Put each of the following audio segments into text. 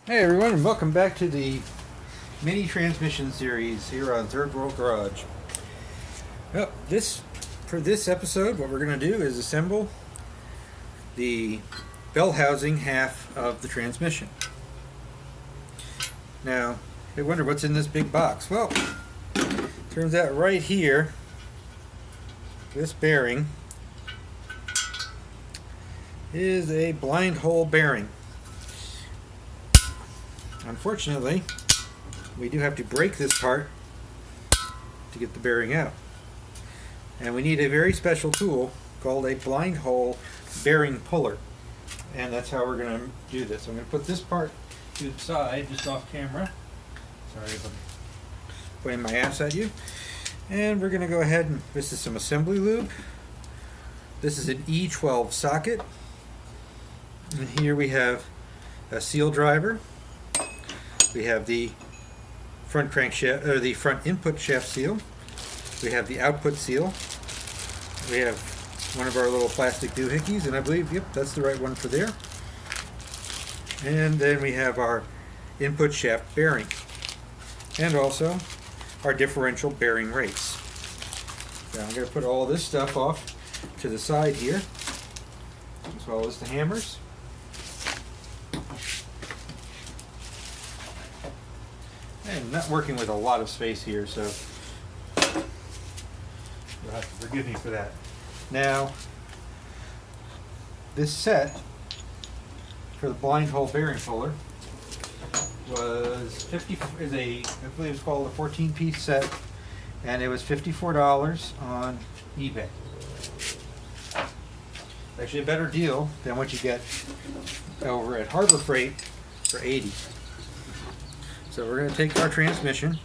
Hey everyone, and welcome back to the mini transmission series here on Third World Garage. Well, for this episode, what we're going to do is assemble the bell housing half of the transmission. Now, I wonder what's in this big box. Well, turns out right here, this bearing is a blind hole bearing. Unfortunately, we do have to break this part to get the bearing out. And we need a very special tool called a blind hole bearing puller. And that's how we're going to do this. I'm going to put this part to the side, just off camera. Sorry if I'm pointing my ass at you. And we're going to go ahead and, this is some assembly lube. This is an E12 socket. And here we have a seal driver. We have the front crankshaft, or the front input shaft seal. We have the output seal. We have one of our little plastic doohickeys, and I believe, yep, that's the right one for there. And then we have our input shaft bearing, and also our differential bearing race. Now I'm going to put all this stuff off to the side here, as well as the hammers. I'm not working with a lot of space here, so you'll have to forgive me for that. Now, this set for the blind hole bearing puller was I believe it's called a 14-piece set, and it was $54 on eBay. Actually, a better deal than what you get over at Harbor Freight for $80. So we're going to take our transmission,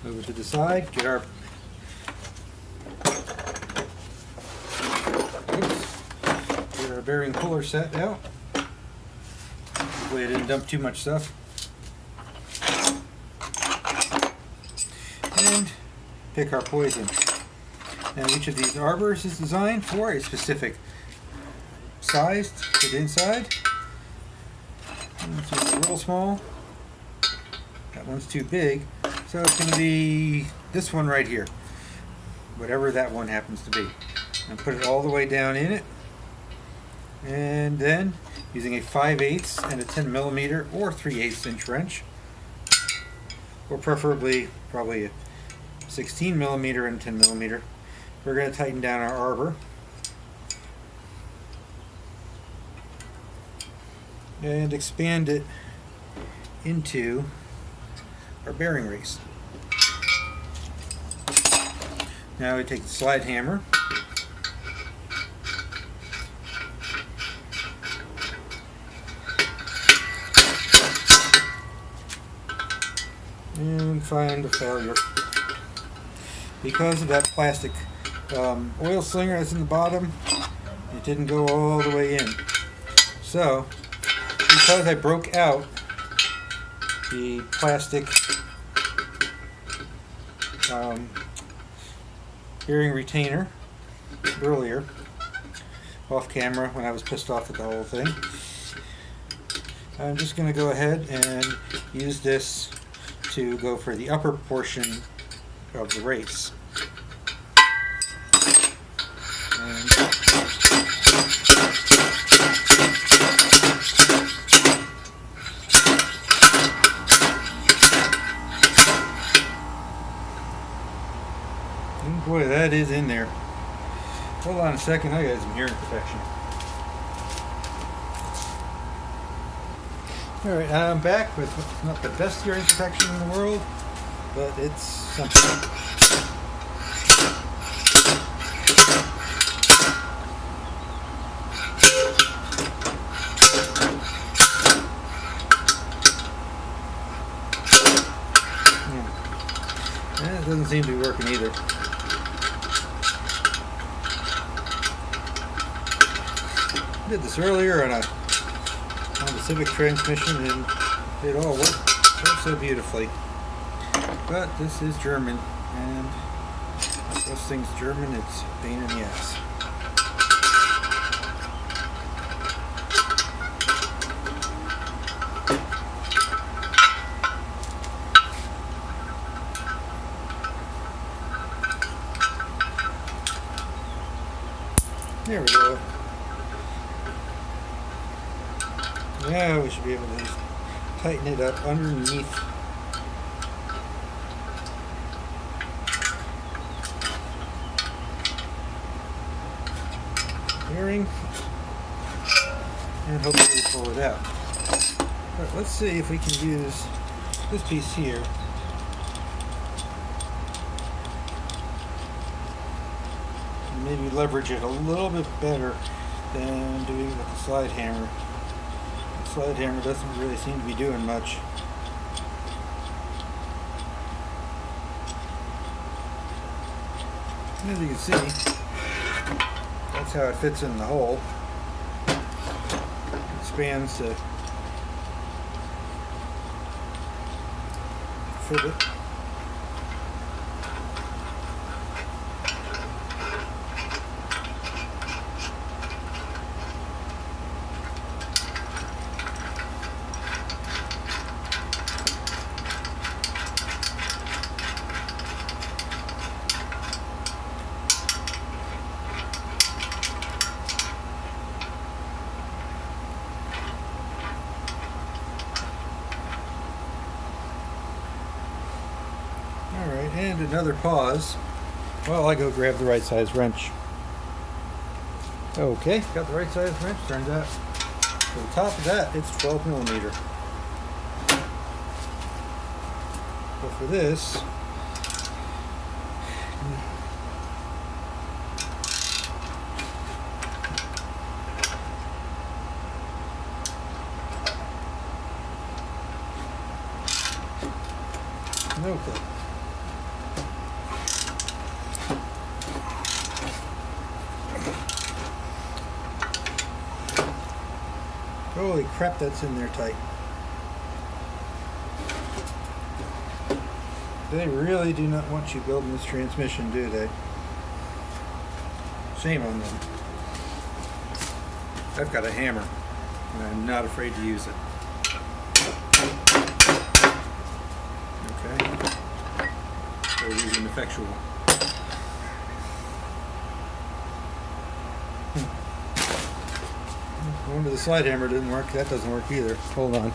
move it to the side, get our bearing puller set out. Hopefully I didn't dump too much stuff. And pick our poison. Now each of these arbors is designed for a specific size to fit inside. This one's a little small. That one's too big. So it's going to be this one right here. Whatever that one happens to be. And put it all the way down in it. And then, using a 5/8 and a 10mm or 3/8 inch wrench, or preferably probably a 16mm and 10mm, we're going to tighten down our arbor. And expand it into our bearing race. Now we take the slide hammer and find a failure. Because of that plastic oil slinger that's in the bottom, it didn't go all the way in. So, because I broke out the plastic bearing retainer earlier off camera when I was pissed off at the whole thing, I'm just going to go ahead and use this to go for the upper portion of the race. Boy, that is in there. Hold on a second, I got some hearing protection. Alright, I'm back with not the best hearing protection in the world, but it's something. Yeah, it doesn't seem to be working either. I did this earlier on the Civic transmission, and it all worked so beautifully. But this is German, and like most things German, it's a pain in the ass. Now we should be able to just tighten it up underneath. Bearing, and hopefully pull it out. But let's see if we can use this piece here. And maybe leverage it a little bit better than doing with the slide hammer. The slide hammer doesn't really seem to be doing much. And as you can see, that's how it fits in the hole. It expands to fit it. Alright, and another pause while I go grab the right size wrench. Okay, got the right size wrench. Turns out to the top of that, it's 12 millimeter. But for this, okay. Holy crap, that's in there tight. They really do not want you building this transmission, do they? Shame on them. I've got a hammer, and I'm not afraid to use it. Okay. So it is ineffectual. Going to the slide hammer didn't work. That doesn't work either. Hold on.